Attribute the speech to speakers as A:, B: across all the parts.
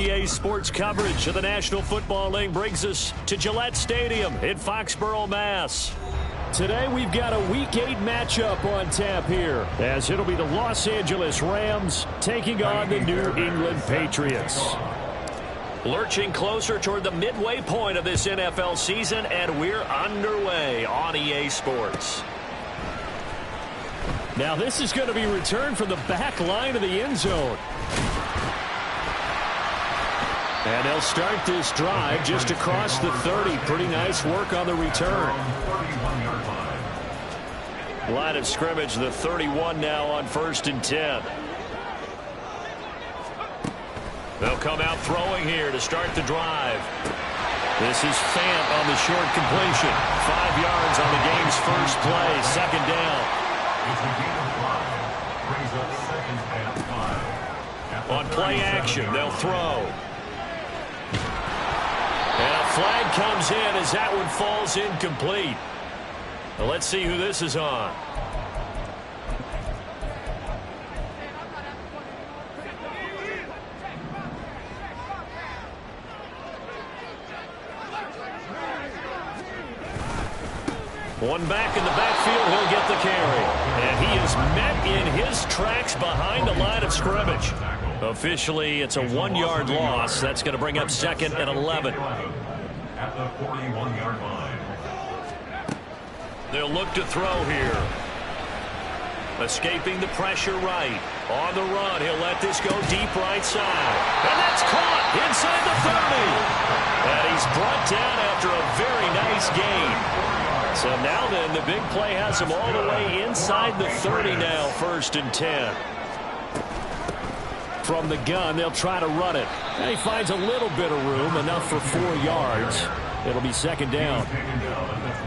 A: EA Sports coverage of the National Football League brings us to Gillette Stadium in Foxborough, Mass. Today we've got a Week 8 matchup on tap here, as it'll be the Los Angeles Rams taking on the New England Patriots. Lurching closer toward the midway point of this NFL season, and we're underway on EA Sports. Now this is going to be returned from the back line of the end zone. And they'll start this drive just across the 30. Pretty nice work on the return. Line of scrimmage, the 31 now on 1st and 10. They'll come out throwing here to start the drive. This is Fant on the short completion. 5 yards on the game's first play. Second down. On play action, they'll throw. And a flag comes in as that one falls incomplete. Well, let's see who this is on. One back in the backfield, he'll get the carry. And he is met in his tracks behind the line of scrimmage. Officially, it's a 1-yard loss. That's going to bring up 2nd and 11. At the 41-yard line. They'll look to throw here. Escaping the pressure right. On the run, he'll let this go deep right side. And that's caught inside the 30. And he's brought down after a very nice gain. So now then, the big play has him all the way inside the 30 now, 1st and 10. From the gun, they'll try to run it. And he finds a little bit of room, enough for 4 yards. It'll be 2nd down.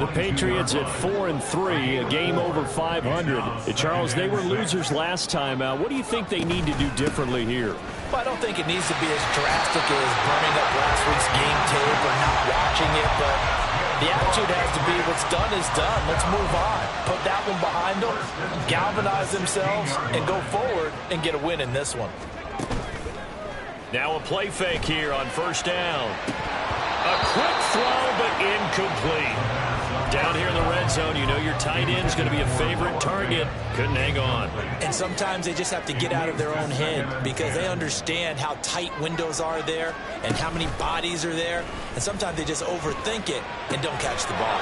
A: The Patriots at 4-3, a game over 500. Charles, they were losers last time out. What do you think they need to do differently here?
B: Well, I don't think it needs to be as drastic as burning up last week's game tape or not watching it, but the attitude has to be what's done is done. Let's move on. Put that one behind them, galvanize themselves, and go forward and get a win in this one.
A: Now a play fake here on 1st down. A quick throw, but incomplete. Down here in the red zone, you know your tight end's going to be a favorite target. Couldn't hang on.
B: And sometimes they just have to get out of their own head because they understand how tight windows are there and how many bodies are there. And sometimes they just overthink it and don't catch the ball.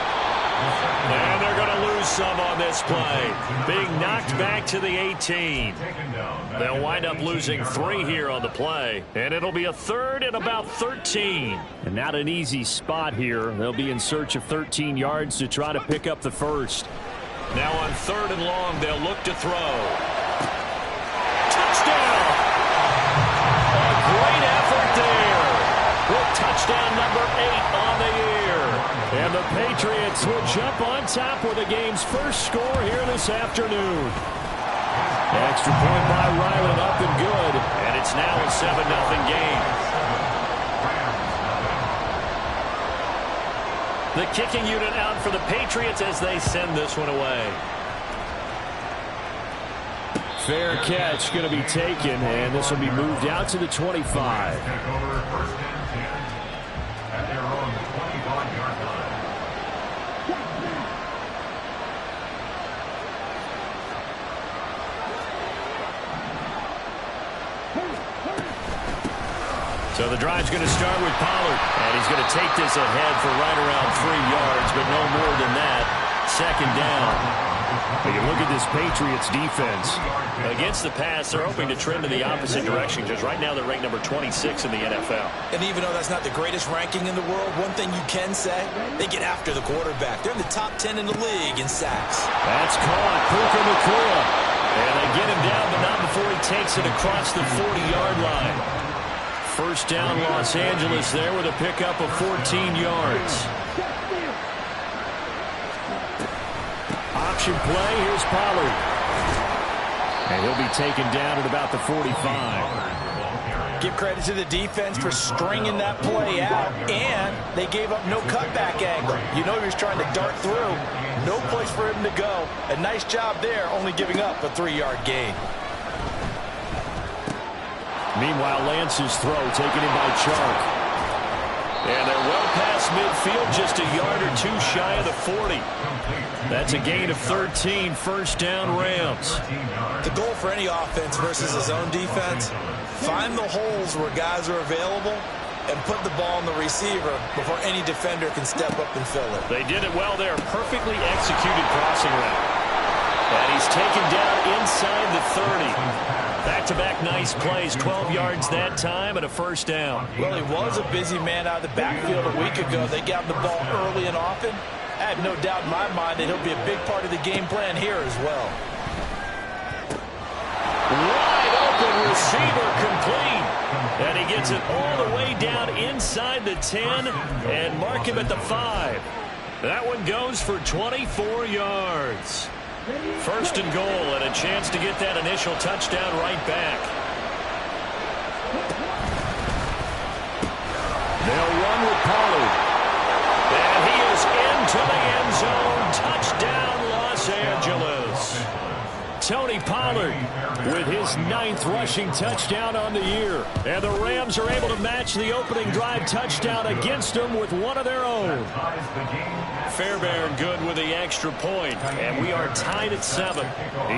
A: And they're going to lose some on this play. Being knocked back to the 18. They'll wind up losing 3 here on the play. And it'll be a 3rd and about 13. And not an easy spot here. They'll be in search of 13 yards to try to pick up the 1st. Now on 3rd and long, they'll look to throw. Touchdown! A great effort there. With touchdown number 8 on the year. And the Patriots will jump on top with the game's first score here this afternoon. Extra point by Ryland, up and good. And it's now a 7-0 game. The kicking unit out for the Patriots as they send this one away. Fair catch going to be taken, and this will be moved out to the 25. So the drive's going to start with Pollard, and he's going to take this ahead for right around 3 yards, but no more than that. 2nd down. But you look at this Patriots defense. Against the pass, they're hoping to trend in the opposite direction, because right now they're ranked number 26 in the NFL.
B: And even though that's not the greatest ranking in the world, one thing you can say, they get after the quarterback. They're in the top 10 in the league in sacks.
A: That's caught. Puka Nacua. And they get him down, but not before he takes it across the 40-yard line. 1st down, Los Angeles there with a pickup of 14 yards. Option play, here's Pollard. And he'll be taken down at about the 45.
B: Give credit to the defense for stringing that play out, and they gave up no cutback angle. You know he was trying to dart through. No place for him to go. A nice job there, only giving up a 3-yard gain.
A: Meanwhile, Lance's throw taken in by Chark. And they're well past midfield, just a yard or two shy of the 40. That's a gain of 13, first down Rams.
B: The goal for any offense versus a zone defense, find the holes where guys are available and put the ball on the receiver before any defender can step up and fill it.
A: They did it well there. Perfectly executed crossing route. And he's taken down inside the 30. Back-to-back nice plays, 12 yards that time and a first down.
B: Well, he was a busy man out of the backfield a week ago. They got the ball early and often. I have no doubt in my mind that he'll be a big part of the game plan here as well.
A: Wide open receiver complete. And he gets it all the way down inside the 10 and mark him at the 5. That one goes for 24 yards. First and goal and a chance to get that initial touchdown right back. They'll run with Pollard. And he is into the end zone. Touchdown, Los Angeles. Tony Pollard with his 9th rushing touchdown on the year. And the Rams are able to match the opening drive touchdown against them with one of their own. Fairbairn good with the extra point, and we are tied at 7.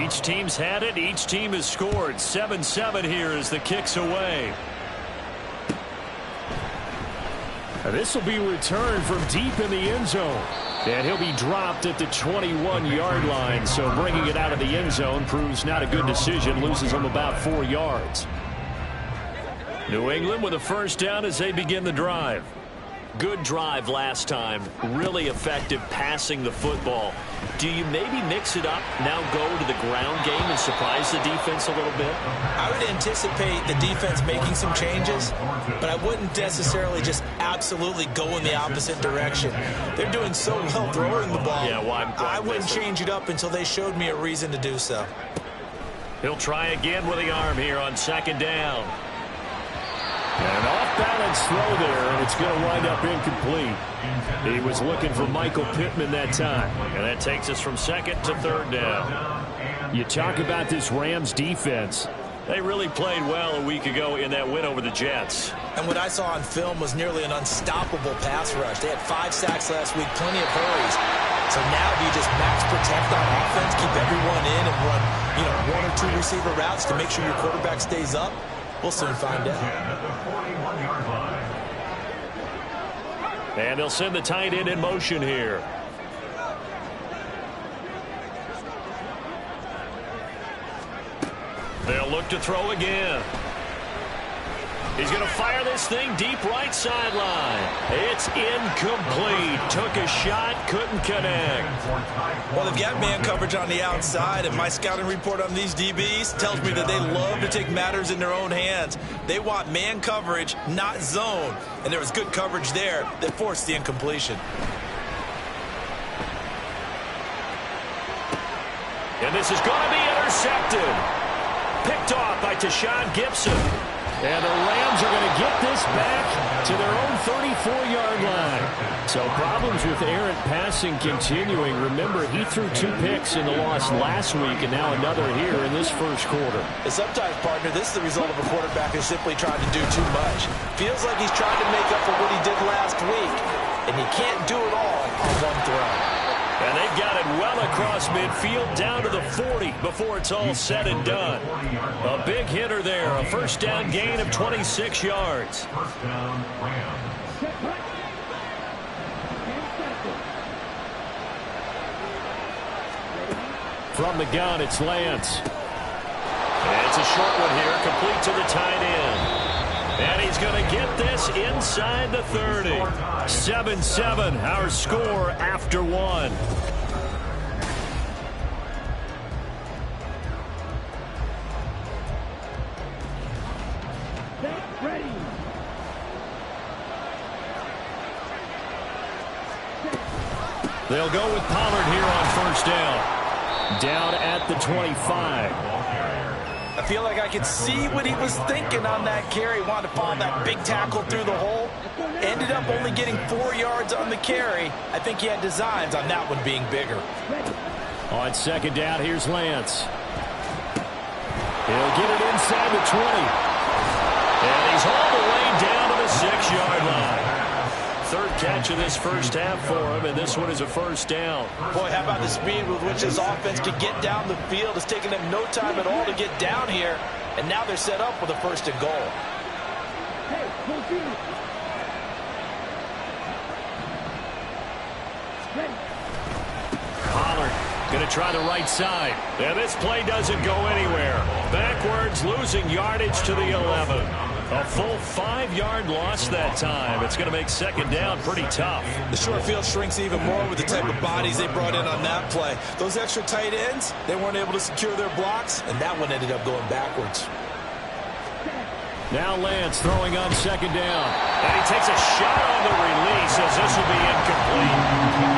A: Each team's had it. Each team has scored. 7-7 here as the kick's away. This will be returned from deep in the end zone. And he'll be dropped at the 21-yard line, so bringing it out of the end zone proves not a good decision, loses him about 4 yards. New England with a first down as they begin the drive. Good drive last time, really effective passing the football. Do you maybe mix it up, now go to the ground game and surprise the defense a little bit?
B: I would anticipate the defense making some changes, but I wouldn't necessarily just absolutely go in the opposite direction. They're doing so well throwing the ball.
A: Yeah, why
B: I wouldn't change it up until they showed me a reason to do so.
A: He'll try again with the arm here on second down. An off-balance throw there, and it's going to wind up incomplete. He was looking for Michael Pittman that time. And that takes us from second to third down. You talk about this Rams defense. They really played well a week ago in that win over the Jets.
B: And what I saw on film was nearly an unstoppable pass rush. They had 5 sacks last week, plenty of hurries. So now do you just max protect on offense, keep everyone in, and run, 1 or 2 receiver routes to make sure your quarterback stays up? We'll soon find out.
A: And they'll send the tight end in motion here. They'll look to throw again. He's going to fire this thing deep right sideline. It's incomplete. Took a shot, couldn't connect.
B: Well, they've got man coverage on the outside, and my scouting report on these DBs tells me that they love to take matters in their own hands. They want man coverage, not zone. And there was good coverage there that forced the incompletion.
A: And this is going to be intercepted. Picked off by Tashawn Gibson. And the Rams are going to get this back to their own 34-yard line. So problems with errant passing continuing. Remember, he threw 2 picks in the loss last week and now another here in this first quarter.
B: And sometimes, partner, this is the result of a quarterback who's simply trying to do too much. Feels like he's trying to make up for what he did last week. And he can't do it all on one throw.
A: And they've got it well across midfield down to the 40 before it's all said and done. A big hitter there, a first down gain of 26 yards. From the gun, it's Lance. And it's a short one here, complete to the tight end. And he's going to get this inside the 30. 7-7, our score after 1. They'll go with Pollard here on first down. Down at the 25.
B: I feel like I could see what he was thinking on that carry. Wanted to follow that big tackle through the hole. Ended up only getting 4 yards on the carry. I think he had designs on that one being bigger.
A: On second down, here's Lance. He'll get it inside the 20. And he's all the way down to the 6-yard line. Third catch of this first half for him, and this one is a first down.
B: Boy, how about the speed with which this offense can get down the field? It's taken them no time at all to get down here, and now they're set up with a first and goal.
A: Pollard going to try the right side. And this play doesn't go anywhere. Backwards, losing yardage to the 11. A full 5-yard loss that time. It's going to make second down pretty tough.
C: The short field shrinks even more with the type of bodies they brought in on that play. Those extra tight ends, they weren't able to secure their blocks,
B: And that one ended up going backwards.
A: Now Lance throwing on second down. And he takes a shot on the release as this will be incomplete.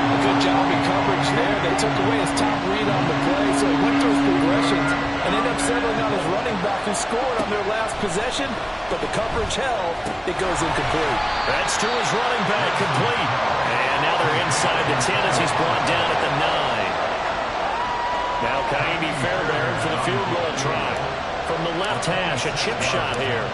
B: A good job in coverage there. They took away his top read on the play, so he went through his progressions and ended up settling on his running back who scored on their last possession, but the coverage held. It goes incomplete.
A: That's to his running back, complete. And now they're inside the 10 as he's brought down at the 9. Now Kaimi Fairbairn for the field goal try. From the left hash, a chip shot here.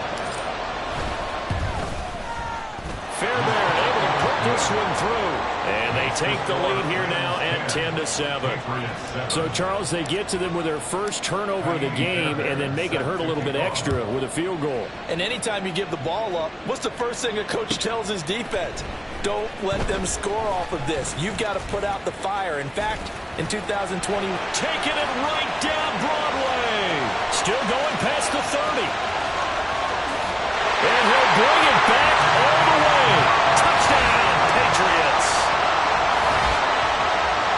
A: Fairbairn able to put this one through. And they take the lead here now at 10-7. So, Charles, they get to them with their first turnover of the game and then make it hurt a little bit extra with a field goal.
B: And anytime you give the ball up, what's the first thing a coach tells his defense? Don't let them score off of this. You've got to put out the fire. In fact, in 2020,
A: taking it right down Broadway. Still going past the 30. And he'll bring it back all the way. Touchdown, Patriots.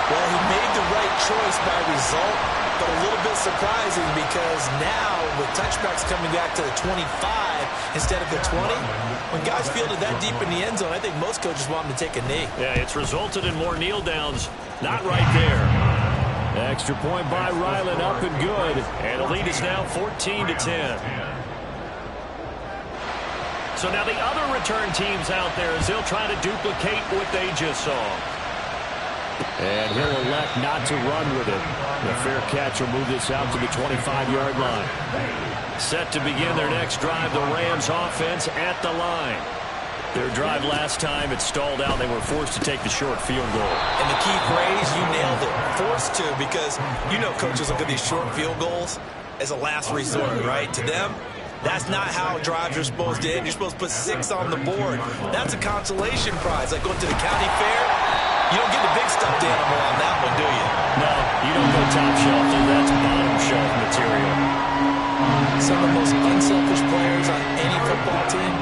C: well, he made the right choice by result, but a little bit surprising because now with touchbacks coming back to the 25 instead of the 20, when guys fielded that deep in the end zone, I think most coaches want them to take a knee.
A: Yeah, it's resulted in more kneel downs. Not right there. Extra point by Ryland, up and good. And the lead is now 14-10. So now the other return teams out there as they'll try to duplicate what they just saw. And he'll elect not to run with it. The fair catch will move this out to the 25-yard line. Set to begin their next drive, the Rams offense at the line. Their drive last time, it stalled out. They were forced to take the short field goal.
C: And the key phrase, you nailed it, forced to, because you know coaches look at these short field goals as a last resort, right? To them, that's not how drives are supposed to end. You're supposed to put 6 on the board. That's a consolation prize. Like going to the county fair, you don't get the big stuffed animal on that one, do you?
A: No, you don't go top shelf. That's bottom shelf material.
C: Some of the most unselfish players on any football team,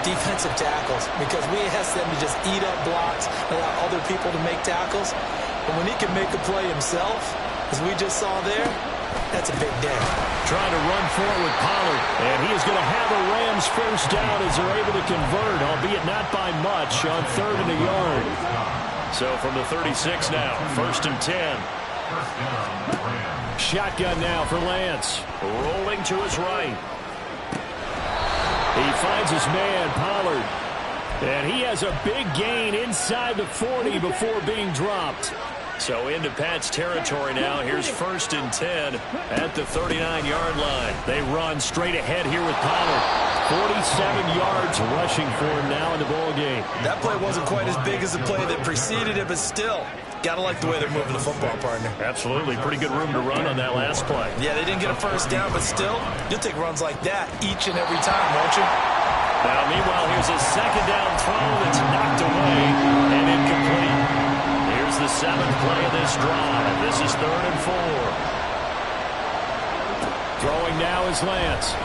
C: defensive tackles, because we ask them to just eat up blocks and allow other people to make tackles. But when he can make a play himself, as we just saw there, that's a big day.
A: Trying to run forward with Pollard, and he is going to have a Rams first down as they're able to convert, albeit not by much, on 3rd and a yard. So from the 36 now, 1st and 10. Shotgun now for Lance. Rolling to his right. He finds his man, Pollard. And he has a big gain inside the 40 before being dropped. So into Pat's territory now. Here's 1st and 10 at the 39-yard line. They run straight ahead here with Pollard. 47 yards rushing for him now in the ball game.
C: That play wasn't quite as big as the play that preceded it, but still, gotta like the way they're moving the football, partner.
A: Absolutely. Pretty good room to run on that last play.
C: Yeah, they didn't get a first down, but still, you'll take runs like that each and every time, won't you?
A: Now, meanwhile, here's a second down throw that's knocked away and incomplete. Here's the 7th play of this drive. This is 3rd and 4. Throwing now is Lance.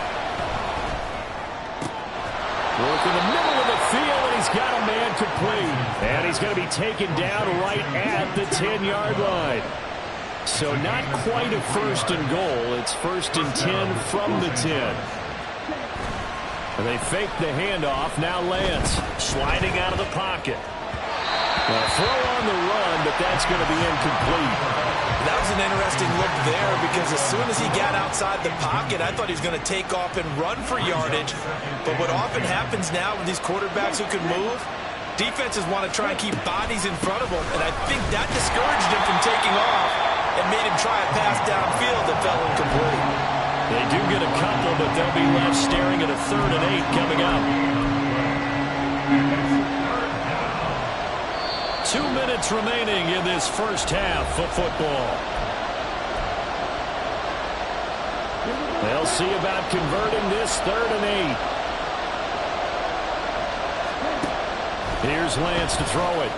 A: Work in the middle of the field, and he's got a man complete. And he's going to be taken down right at the 10-yard line. So not quite a 1st and goal. It's 1st and 10 from the 10. And they fake the handoff. Now Lance sliding out of the pocket. A throw on the run, but that's going to be incomplete.
C: That was an interesting look there because as soon as he got outside the pocket, I thought he was going to take off and run for yardage. But what often happens now with these quarterbacks who can move, defenses want to try and keep bodies in front of them, and I think that discouraged him from taking off and made him try a pass downfield that fell incomplete.
A: They do get a couple, but they'll be left staring at a 3rd and 8 coming up. 2 minutes remaining in this first half of football. They'll see about converting this 3rd and 8. Here's Lance to throw it.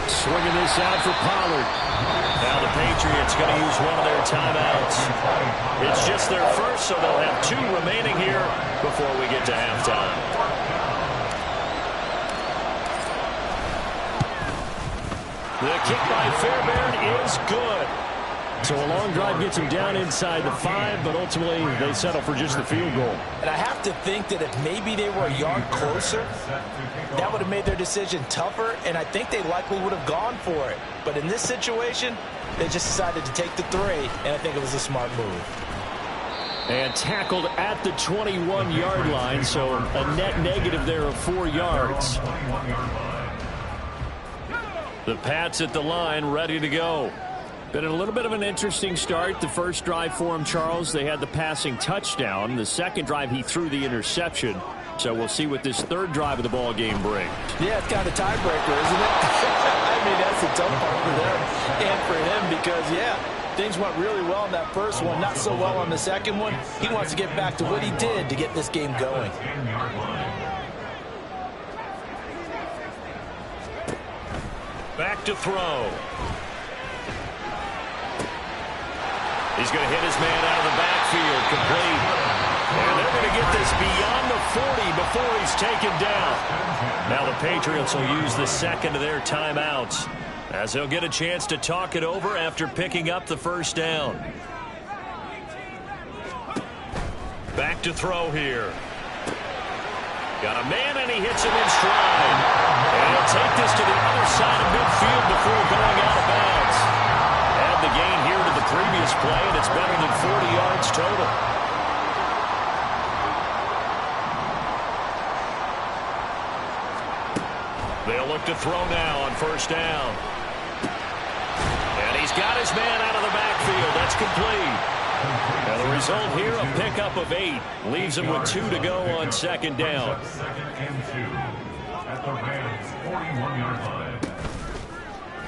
A: Swinging this out for Pollard. Now the Patriots going to use one of their timeouts. It's just their first, so they'll have 2 remaining here before we get to halftime. The kick by Fairbairn is good. So a long drive gets them down inside the 5, but ultimately they settle for just the field goal.
B: And I have to think that if maybe they were a yard closer, that would have made their decision tougher, and I think they likely would have gone for it. But in this situation, they just decided to take the 3, and I think it was a smart move.
A: And tackled at the 21-yard line, so a net negative there of 4 yards. The Pats at the line, ready to go. Been a little bit of an interesting start. The first drive for him, Charles, they had the passing touchdown. The second drive, he threw the interception. So we'll see what this 3rd drive of the ball game brings.
B: Yeah, it's kind of a tiebreaker, isn't it? I mean, that's the tough part for them and for him because, yeah, things went really well in that first one, not so well on the second one. He wants to get back to what he did to get this game going.
A: Back to throw. He's going to hit his man out of the backfield, complete. And they're going to get this beyond the 40 before he's taken down. Now the Patriots will use the second of their timeouts as they'll get a chance to talk it over after picking up the first down. Back to throw here. Got a man, and he hits him in stride. And he'll take this to the other side of midfield before going out of bounds. Add the gain here to the previous play, and it's better than 40 yards total. They'll look to throw now on first down. And he's got his man out of the backfield. That's complete. Now the result here, a pickup of 8. Leaves him with 2 to go on second down.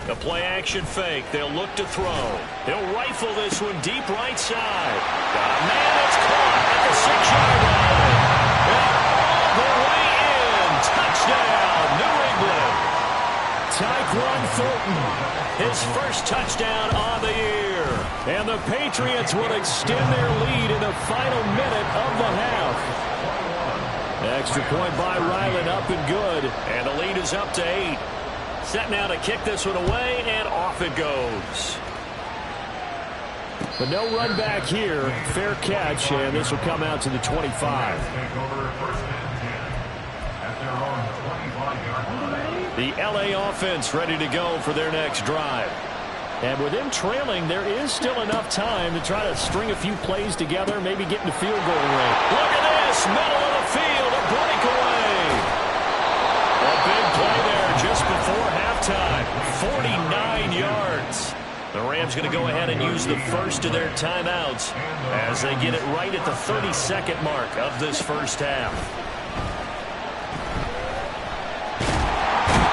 A: A play-action fake. They'll look to throw. They'll rifle this one deep right side. Got a man that's caught at the 6-yard line. And all the way in. Touchdown, New England. Tyquan Thornton, his first touchdown on the year. And the Patriots will extend their lead in the final minute of the half. Extra point by Ryland, up and good. And the lead is up to 8. Set now to kick this one away, and off it goes. But no run back here. Fair catch, and this will come out to the 25. The LA offense ready to go for their next drive. And with them trailing, there is still enough time to try to string a few plays together, maybe get into field goal range. Look at this, middle of the field, a breakaway. A big play there just before halftime, 49 yards. The Rams going to go ahead and use the first of their timeouts as they get it right at the 32nd mark of this first half.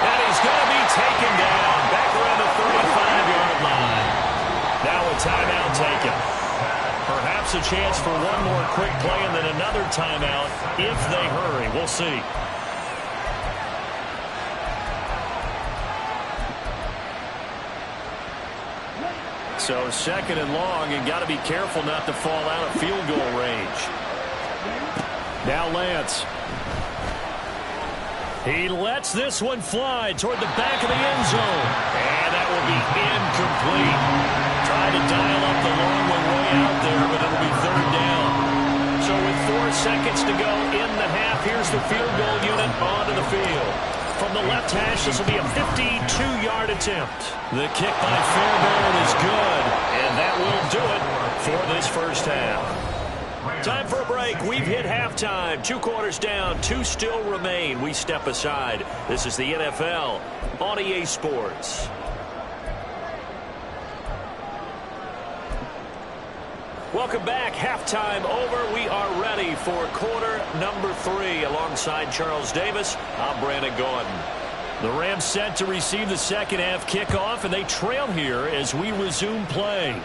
A: And he's going to be taken down back around the 35-yard line. Now a timeout taken. Perhaps a chance for one more quick play and then another timeout if they hurry. We'll see. So second and long, and got to be careful not to fall out of field goal range. Now Lance. He lets this one fly toward the back of the end zone. And that will be incomplete. Tried to dial up the long one way out there, but it'll be third down. So with 4 seconds to go in the half, here's the field goal unit onto the field. From the left hash, this will be a 52-yard attempt. The kick by Fairbairn is good, and that will do it for this first half. Time for a break. We've hit halftime. 2 quarters down, 2 still remain. We step aside. This is the NFL on EA Sports. Welcome back. Halftime over. We are ready for quarter number 3. Alongside Charles Davis, I'm Brandon Gordon. The Rams set to receive the second half kickoff, and they trail here as we resume play.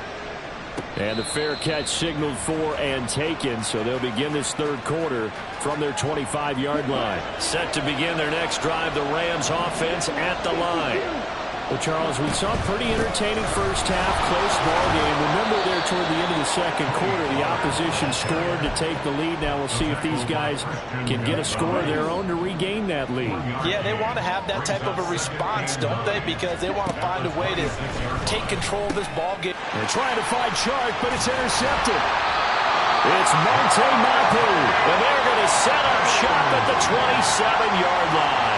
A: And the fair catch signaled for and taken, so they'll begin this third quarter from their 25-yard line. Set to begin their next drive, the Rams offense at the line. Well, Charles, we saw a pretty entertaining first half, close ball game. Remember there toward the end of the second quarter, the opposition scored to take the lead. Now we'll see if these guys can get a score of their own to regain that lead.
B: Yeah, they want to have that type of a response, don't they? Because they want to find a way to take control of this ball game.
A: They're trying to find Chark, but it's intercepted. It's Monte Mapu, and they're going to set up shop at the 27-yard line.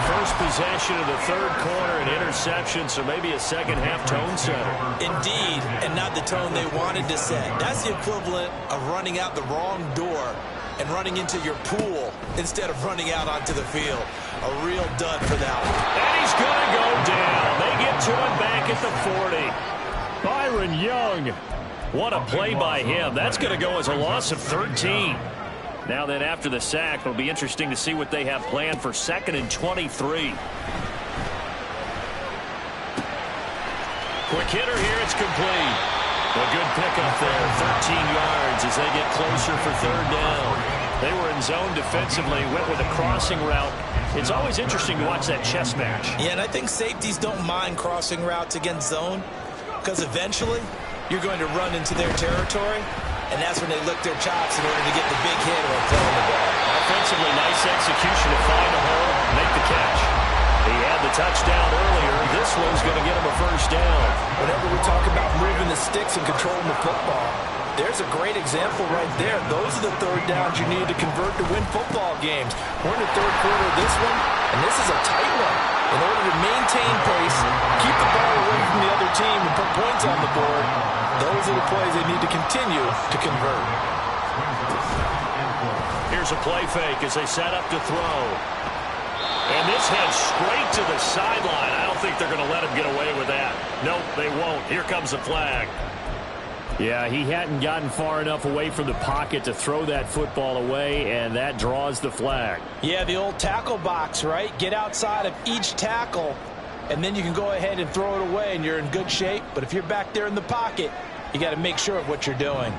A: First possession of the third quarter, an interception, so maybe a second-half tone setter.
C: Indeed, and not the tone they wanted to set. That's the equivalent of running out the wrong door and running into your pool instead of running out onto the field. A real dud for that one.
A: And he's going to go down. They get to him back at the 40. Byron Young. What a play by him. That's going to go as a loss of 13. Now then, after the sack, it'll be interesting to see what they have planned for 2nd and 23. Quick hitter here, it's complete. A good pickup there, 13 yards as they get closer for third down. They were in zone defensively, went with a crossing route. It's always interesting to watch that chess match.
C: Yeah, and I think safeties don't mind crossing routes against zone because eventually you're going to run into their territory. And that's when they lick their chops in order to get the big hit or throw the ball.
A: Offensively, nice execution to find a hole, make the catch. He had the touchdown earlier. This one's going to get him a first down.
B: Whenever we talk about moving the sticks and controlling the football, there's a great example right there. Those are the third downs you need to convert to win football games. We're in the third quarter of this one, and this is a tight one. In order to maintain pace, keep the ball away from the other team, and put points on the board, those are the plays they need to continue to convert.
A: Here's a play fake as they set up to throw. And this heads straight to the sideline. I don't think they're going to let him get away with that. Nope, they won't. Here comes the flag. Yeah, he hadn't gotten far enough away from the pocket to throw that football away, and that draws the flag.
B: Yeah, the old tackle box, right? Get outside of each tackle, and then you can go ahead and throw it away, and you're in good shape. But if you're back there in the pocket, you got to make sure of what you're doing.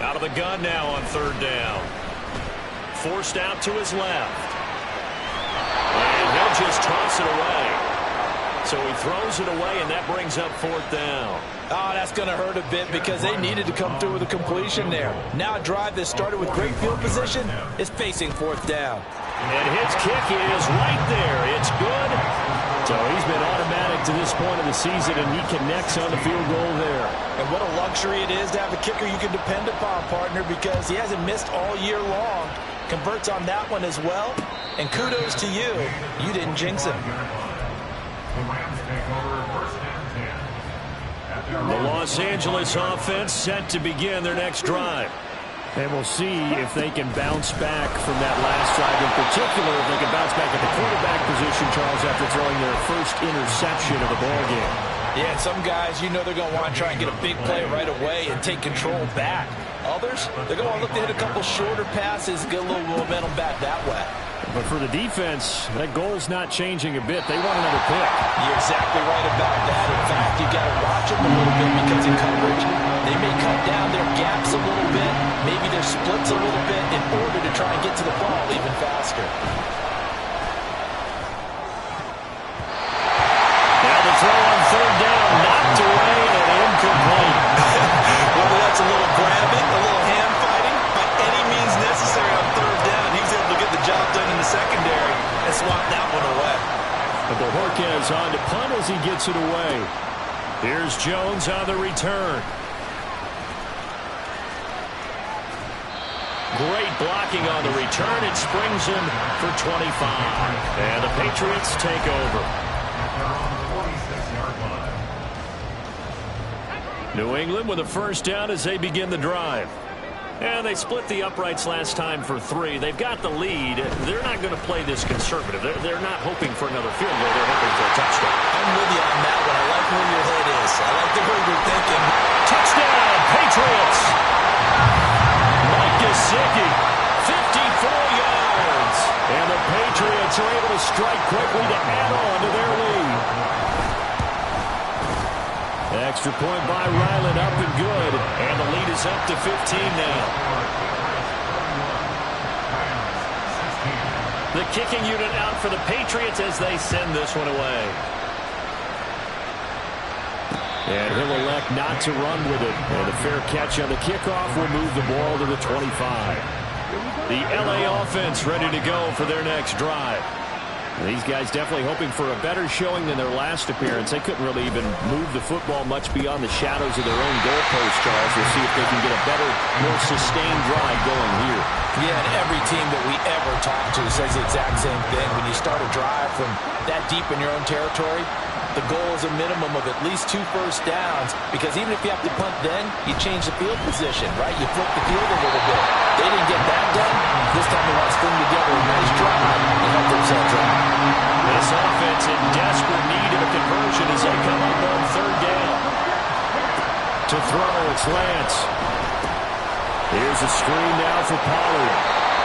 A: Out of the gun now on third down. Forced out to his left. And he'll just toss it away. So he throws it away, and that brings up fourth down.
B: Oh, that's going to hurt a bit because they needed to come through with a completion there. Now a drive that started with great field position is facing fourth down.
A: And his kick is right there. It's good. So he's been automatic to this point of the season, and he connects on the field goal there.
B: And what a luxury it is to have a kicker you can depend upon, partner, because he hasn't missed all year long. Converts on that one as well. And kudos to you. You didn't jinx him.
A: The Los Angeles offense set to begin their next drive. And we'll see if they can bounce back from that last drive. In particular, if they can bounce back at the quarterback position, Charles, after throwing their first interception of the ball game.
B: Yeah, and some guys, you know they're going to want to try and get a big play right away and take control back. Others, they're going to want to look to hit a couple shorter passes, get a little momentum back that way.
A: But for the defense, that goal's not changing a bit. They want another pick.
B: You're exactly right about that. In fact, you got to watch them a little bit because in coverage, they may cut down their gaps a little bit, maybe their splits a little bit in order to try and get to the ball even faster.
A: Now the throw on third down, knocked away and incomplete.
C: Whether that's a little grabbing, a little hand fighting, by any means necessary on third down, he was able to get the job done in the secondary and swat that one away.
A: But the Jorquez on to punt as he gets it away. Here's Jones on the return. Great blocking on the return. It springs him for 25. And the Patriots take over. New England with a first down as they begin the drive. And they split the uprights last time for 3. They've got the lead. They're not going to play this conservative. They're not hoping for another field goal. They're hoping for a touchdown.
C: I'm with you on that one. I like where your head is. I like the way you're thinking.
A: Touchdown, Patriots! Mike Gesicki, 54 yards. And the Patriots are able to strike quickly to add on to their lead. Extra point by Ryland, up and good. And the lead is up to 15 now. The kicking unit out for the Patriots as they send this one away. And he'll elect not to run with it. And a fair catch on the kickoff will move the ball to the 25. The LA offense ready to go for their next drive. These guys definitely hoping for a better showing than their last appearance. They couldn't really even move the football much beyond the shadows of their own goalpost, Charles. We'll see if they can get a better, more sustained drive going here.
B: Yeah, and every team that we ever talk to says the exact same thing. When you start a drive from that deep in your own territory, the goal is a minimum of at least 2 first downs, because even if you have to punt then, you change the field position, right? You flip the field a little bit. They didn't get that done. This time they want to string together a nice drive and help themselves out.
A: This offense in desperate need of a conversion as they come up on 3rd down. To throw, it's Lance. Here's a screen now for Pollard.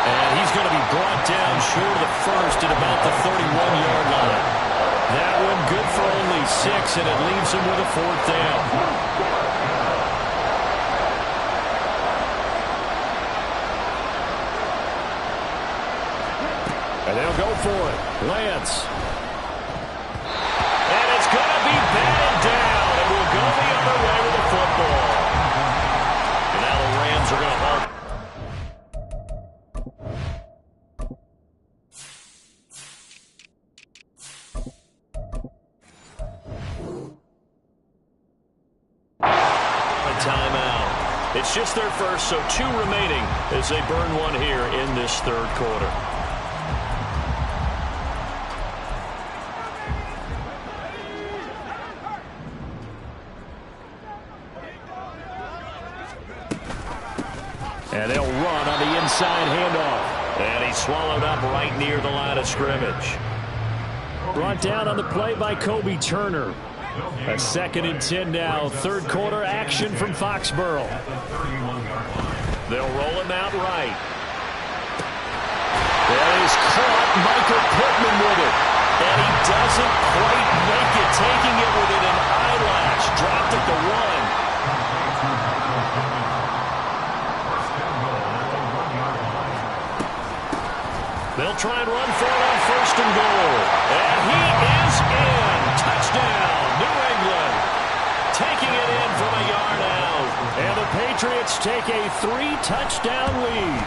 A: And he's going to be brought down short of the first at about the 31-yard line. That one good for only 6, and it leaves him with a 4th down. And they'll go for it. Lance. And it's going to be batted down, and we'll go the other way with the football. And now the Rams are going to hold. Timeout. It's just their first, so 2 remaining as they burn one here in this 3rd quarter. And they'll run on the inside handoff. And he's swallowed up right near the line of scrimmage. Brought down on the play by Kobe Turner. A 2nd and 10 now. 3rd quarter action from Foxborough. They'll roll him out right. There is caught Michael Pittman with it. And he doesn't quite make it. Taking it within an eyelash. Dropped at the 1. They'll try and run for it on 1st and goal. And he is in. Touchdown, New England. Taking it in from a yard out. And the Patriots take a 3-touchdown lead.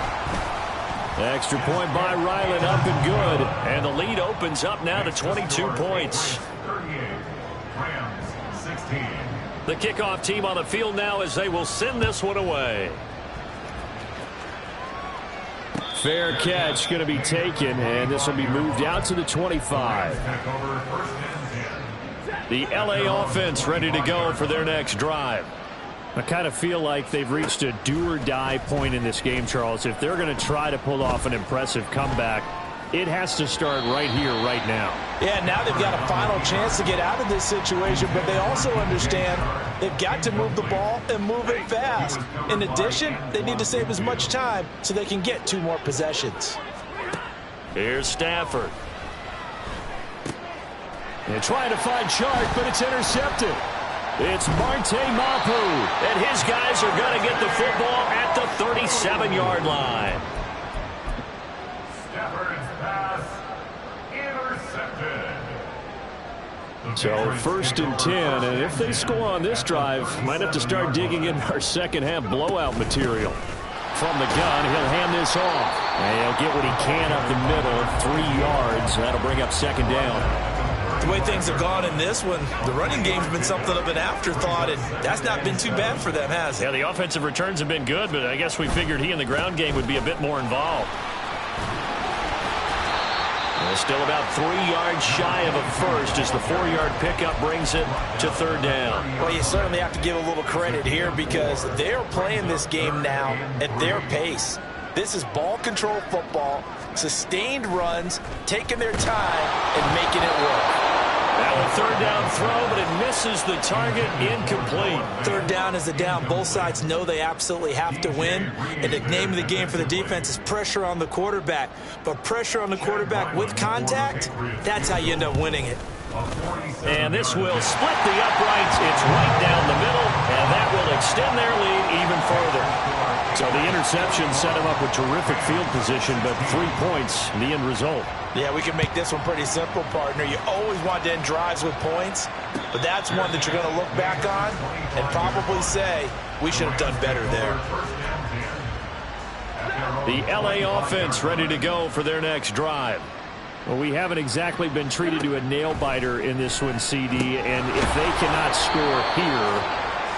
A: Extra point by Ryland, up and good. And the lead opens up now to 22 points. The kickoff team on the field now as they will send this one away. Fair catch going to be taken, and this will be moved out to the 25. The LA offense ready to go for their next drive. I kind of feel like they've reached a do-or-die point in this game, Charles. If they're going to try to pull off an impressive comeback, it has to start right here, right now.
B: Yeah, now they've got a final chance to get out of this situation, but they also understand they've got to move the ball and move it fast. In addition, they need to save as much time so they can get 2 more possessions.
A: Here's Stafford. And trying to find Chark, but it's intercepted. It's Marte Mapu, and his guys are going to get the football at the 37-yard line. So 1st and 10, and if they score on this drive, might have to start digging in our second-half blowout material. From the gun, he'll hand this off. And he'll get what he can up the middle, 3 yards. That'll bring up 2nd down.
C: The way things have gone in this one, the running game's been something of an afterthought, and that's not been too bad for them, has it?
A: Yeah, the offensive returns have been good, but I guess we figured he in the ground game would be a bit more involved. Still about 3 yards shy of a first as the 4-yard pickup brings it to third down.
B: Well, you certainly have to give a little credit here because they're playing this game now at their pace. This is ball control football, sustained runs, taking their time and making it work.
A: Now a third down throw, but it misses the target, incomplete.
C: Third down is a down. Both sides know they absolutely have to win. And the name of the game for the defense is pressure on the quarterback. But pressure on the quarterback with contact, that's how you end up winning it.
A: And this will split the uprights. It's right down the middle, and that will extend their lead even further. So the interception set him up with terrific field position, but 3 points, the end result.
B: Yeah, we can make this one pretty simple, partner. You always want to end drives with points, but that's one that you're going to look back on and probably say, we should have done better there.
A: The LA offense ready to go for their next drive. Well, we haven't exactly been treated to a nail-biter in this one, CD, and if they cannot score here,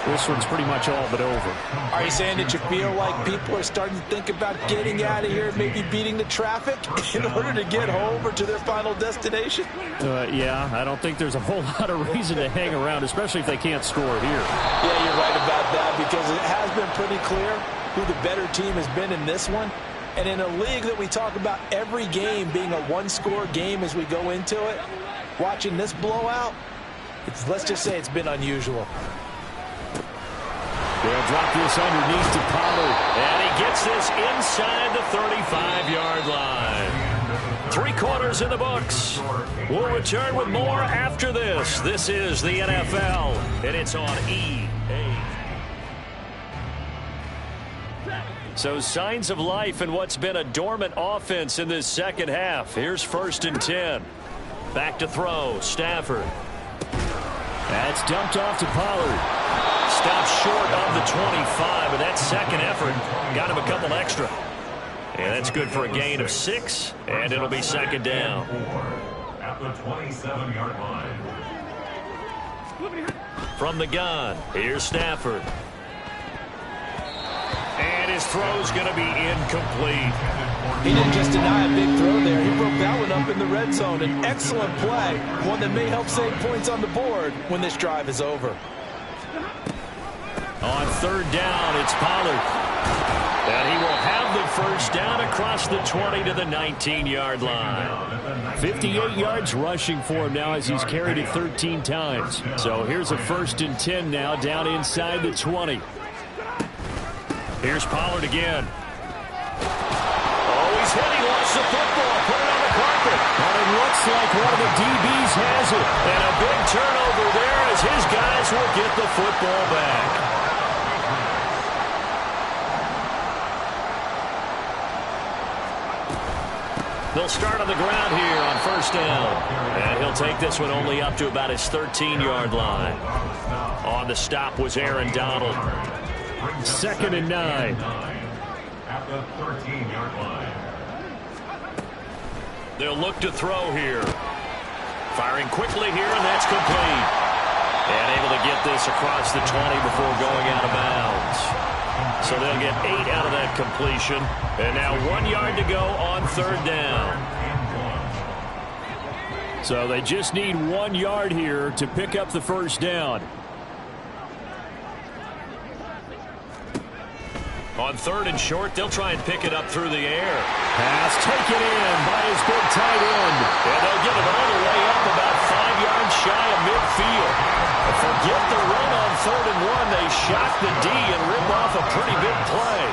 A: this one's pretty much all but over.
B: Are you saying that you feel like people are starting to think about getting out of here, maybe beating the traffic in order to get home or to their final destination?
A: Yeah, I don't think there's a whole lot of reason to hang around, especially if they can't score here.
B: Yeah, you're right about that because it has been pretty clear who the better team has been in this one. And in a league that we talk about every game being a one-score game as we go into it, watching this blowout, let's just say it's been unusual.
A: They'll drop this underneath to Pollard, and he gets this inside the 35-yard line. 3 quarters in the books. We'll return with more after this. This is the NFL, and it's on EA. So signs of life in what's been a dormant offense in this second half. Here's 1st and 10. Back to throw, Stafford. That's dumped off to Pollard. Stops short of the 25, but that second effort got him a couple extra. And that's good for a gain of 6, and it'll be 2nd down.
D: At the 27-yard line.
A: From the gun, here's Stafford. And his throw's going to be incomplete.
B: He didn't just deny a big throw there. He broke that one up in the red zone. An excellent play, one that may help save points on the board when this drive is over.
A: On 3rd down, it's Pollard. And he will have the 1st down across the 20 to the 19-yard line. 58 yards rushing for him now as he's carried it 13 times. So here's a 1st and 10 now down inside the 20. Here's Pollard again. Oh, he's hit. He lost the football. Put it on the carpet. And it looks like one of the DBs has it. And a big turnover there as his guys will get the football back. They'll start on the ground here on 1st down. And he'll take this one only up to about his 13-yard line. On the stop was Aaron Donald. 2nd and 9.
D: At the 13-yard line.
A: They'll look to throw here. Firing quickly here, and that's complete. And able to get this across the 20 before going out of bounds. So they'll get 8 out of that completion. And now 1 yard to go on 3rd down. So they just need 1 yard here to pick up the 1st down. On 3rd and short, they'll try and pick it up through the air. Pass taken in by his big tight end. And they'll get it all the way up about 5 yards shy of midfield. Forget the run on 3rd and 1. They shock the D and rip off a pretty big play.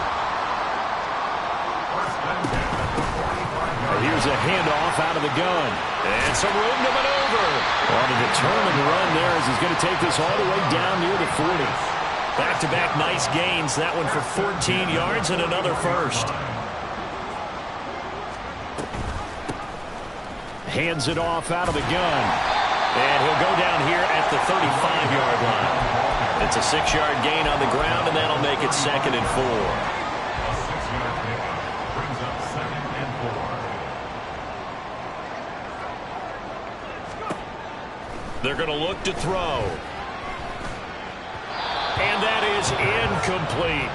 A: Here's a handoff out of the gun. And some room to maneuver. On a determined run there as he's going to take this all the way down near the 40. Back-to-back nice gains. That one for 14 yards and another 1st. Hands it off out of the gun. And he'll go down here at the 35-yard line. It's a 6-yard gain on the ground, and that'll make it 2nd and 4.
D: A 6-yard pickup brings up 2nd and 4.
A: They're going to look to throw. And that is incomplete.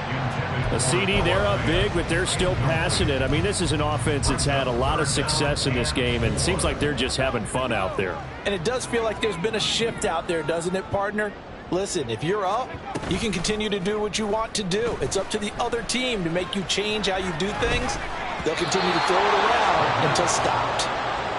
A: A CD, they're up big, but they're still passing it. I mean, this is an offense that's had a lot of success in this game, and it seems like they're just having fun out there.
B: And it does feel like there's been a shift out there, doesn't it, partner? Listen, if you're up, you can continue to do what you want to do. It's up to the other team to make you change how you do things. They'll continue to throw it around until stopped.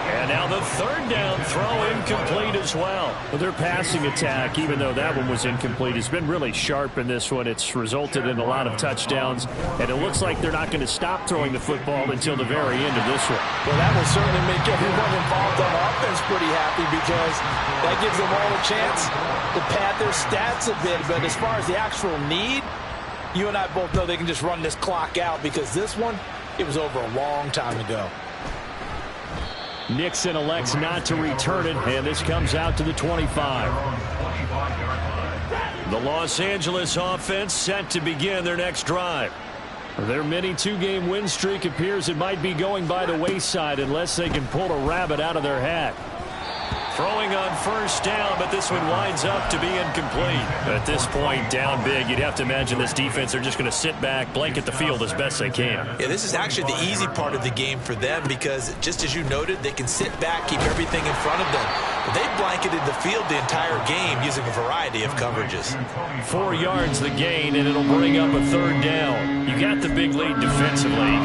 A: And now the third down throw incomplete as well. Well, their passing attack, even though that one was incomplete, has been really sharp in this one. It's resulted in a lot of touchdowns, and it looks like they're not going to stop throwing the football until the very end of this one.
B: Well, that will certainly make everyone involved on offense pretty happy because that gives them all a chance to pad their stats a bit. But as far as the actual need, you and I both know they can just run this clock out because this one, it was over a long time ago.
A: Nixon elects not to return it, and this comes out to the 25. The Los Angeles offense set to begin their next drive. Their mini two-game win streak appears it might be going by the wayside unless they can pull a rabbit out of their hat. Throwing on first down, but this one winds up to be incomplete. At this point, down big, you'd have to imagine this defense are just going to sit back, blanket the field as best they can.
C: Yeah, this is actually the easy part of the game for them because, just as you noted, they can sit back, keep everything in front of them. But they blanketed the field the entire game using a variety of coverages.
A: 4 yards the gain, and it'll bring up a third down. You got the big lead defensively.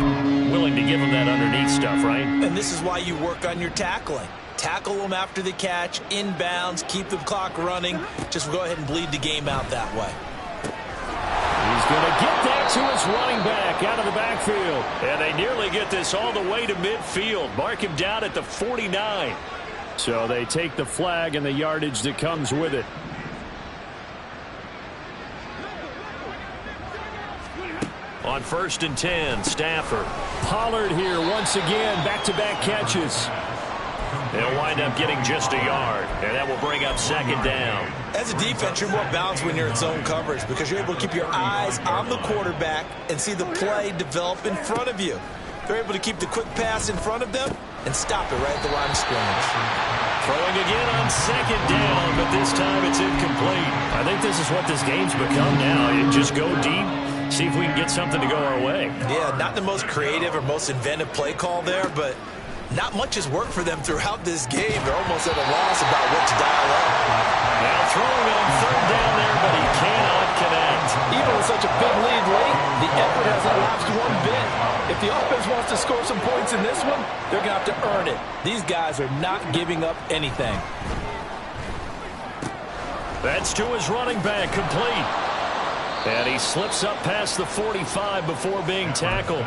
A: Willing to give them that underneath stuff, right?
C: And this is why you work on your tackling. Tackle them after the catch, inbounds, keep the clock running. Just go ahead and bleed the game out that way.
A: He's going to get that to his running back out of the backfield. And they nearly get this all the way to midfield. Mark him down at the 49. So they take the flag and the yardage that comes with it. On 1st and 10, Stafford. Pollard here once again, back-to-back catches. They'll wind up getting just a yard, and that will bring up second down.
C: As a defense, you're more balanced when you're in zone coverage because you're able to keep your eyes on the quarterback and see the play develop in front of you. They're able to keep the quick pass in front of them and stop it right at the line of scrimmage.
A: Throwing again on second down, but this time it's incomplete. I think this is what this game's become now. You just go deep, see if we can get something to go our way.
C: Yeah, not the most creative or most inventive play call there, but not much has worked for them throughout this game. They're almost at a loss about what to dial up.
A: Now throwing on third down there, but he cannot connect.
B: Even with such a big lead late, the effort hasn't lapsed one bit. If the offense wants to score some points in this one, they're going to have to earn it. These guys are not giving up anything.
A: That's to his running back, complete. And he slips up past the 45 before being tackled.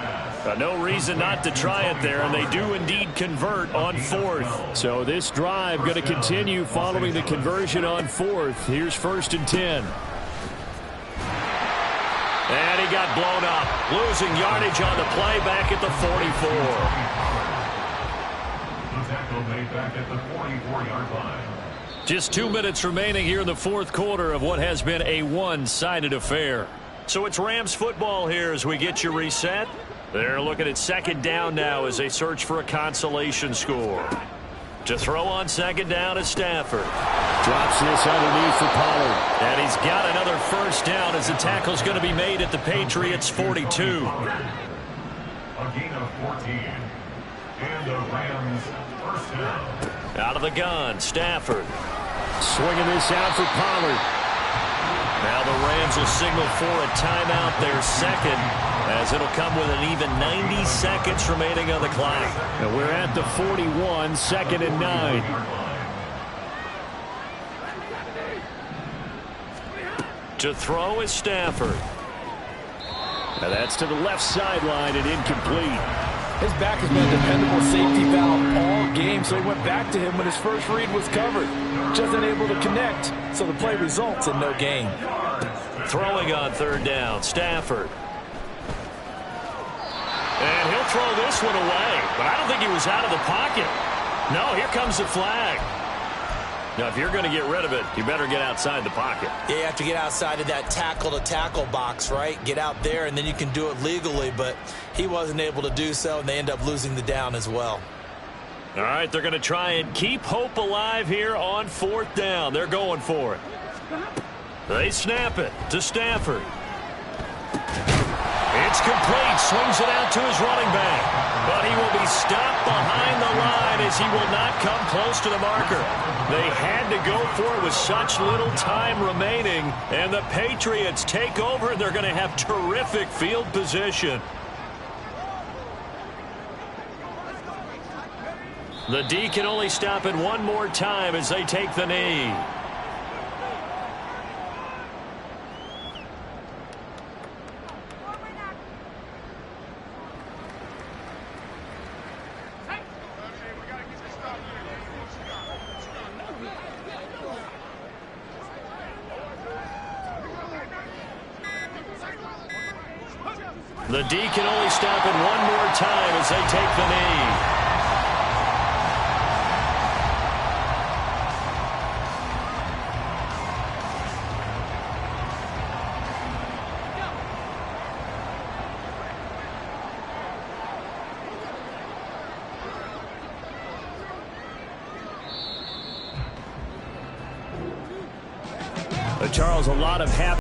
A: No reason not to try it there, and they do indeed convert on 4th. So this drive going to continue following the conversion on 4th. Here's 1st and 10. And he got blown up, losing yardage on the play back at the 44.
D: The tackle made back at the 44-yard line.
A: Just 2 minutes remaining here in the 4th quarter of what has been a one-sided affair. So it's Rams football here as we get you reset. They're looking at second down now as they search for a consolation score. To throw on second down is Stafford. Drops this underneath for Pollard. And he's got another first down as the tackle's going to be made at the Patriots' 42.
D: A gain of 14. And the Rams first down.
A: Out of the gun, Stafford. Swinging this out for Pollard. Now the Rams will signal for a timeout, their second, as it'll come with an even 90 seconds remaining on the clock. And we're at the 41, 2nd and 9. To throw is Stafford. Now that's to the left sideline and incomplete.
B: His back has been a dependable safety valve all game, so he went back to him when his first read was covered. Just unable to connect, so the play results in no gain.
A: Throwing on third down, Stafford. And he'll throw this one away, but I don't think he was out of the pocket. No, here comes the flag. Now, if you're going to get rid of it, you better get outside the pocket.
C: Yeah, you have to get outside of that tackle-to-tackle box, right? Get out there, and then you can do it legally, but he wasn't able to do so, and they end up losing the down as well.
A: All right, they're going to try and keep hope alive here on 4th down. They're going for it. They snap it to Stafford. It's complete. Swings it out to his running back. But he will be stopped behind the line as he will not come close to the marker. They had to go for it with such little time remaining. And the Patriots take over, and they're going to have terrific field position. The D can only stop it one more time as they take the knee. The D can only stop it one more time as they take the knee. Charles, a lot of happy